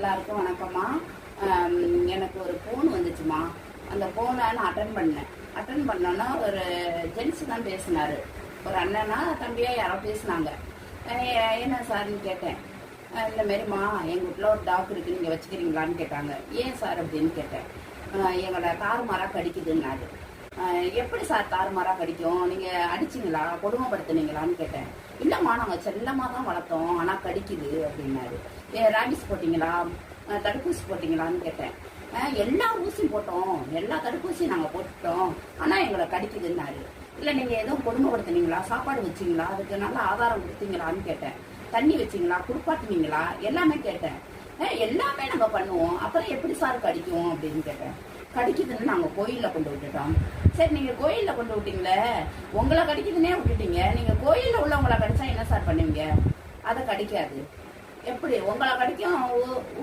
எல்லாருக்கும் வணக்கம்மா. எனக்கு ஒரு ஃபோன் வந்துச்சுமா. அந்த ஃபோனை நான் அட்டன் பண்ணோன்னா ஒரு ஜென்ஸ் தான் பேசினாரு. ஒரு அண்ணனா தம்பியா யாரோ பேசினாங்க. என்ன சார்னு கேட்டேன். இந்த மாரிம்மா எங்கள் வீட்டில் ஒரு டாக் இருக்குது, நீங்கள் வச்சுக்கிறீங்களான்னு கேட்டாங்க. ஏன் சார் அப்படின்னு கேட்டேன். எங்களோட தாறுமாறாக கடிக்குதுன்னாரு. எப்படி சார் தாறுமாறாக கடிக்கும், நீங்கள் அடிச்சிங்களா கொடுமைப்படுத்துனீங்களான்னு கேட்டேன். இல்லைம்மா நாங்கள் செல்லமாக தான் வளர்த்தோம், ஆனால் கடிக்குது அப்படின்னாரு. ராபிஸ் போட்டிங்களா தடுப்பூசி போட்டிங்களான்னு கேட்டேன். எல்லா ஊசியும் போட்டோம், எல்லா தடுப்பூசியும் நாங்கள் போட்டுட்டோம், ஆனால் எங்களை கடிக்குதுன்னாரு. இல்லை நீங்கள் எதுவும் கொடுமைப்படுத்துனீங்களா, சாப்பாடு வச்சிங்களா, அதுக்கு நல்ல ஆதாரம் கொடுத்தீங்களான்னு கேட்டேன். தண்ணி வச்சிங்களா, குளிப்பாட்டினீங்களா, எல்லாமே கேட்டேன். எல்லாமே நாங்கள் பண்ணுவோம், அப்புறம் எப்படி சார் கடிக்கும் அப்படின்னு கேட்டேன். கடிக்குதுன்னு நாங்கள் கோயிலில் கொண்டு விட்டுட்டோம். சரி நீங்கள் கோயிலில் கொண்டு விட்டீங்களே, உங்களை கடிக்குதுன்னே விட்டுட்டீங்க, நீங்கள் கோயிலில் உள்ளவங்களை கடிச்சா என்ன சார் பண்ணுவீங்க? அதை கடிக்காது. எப்படி உங்களை கடிக்கும்?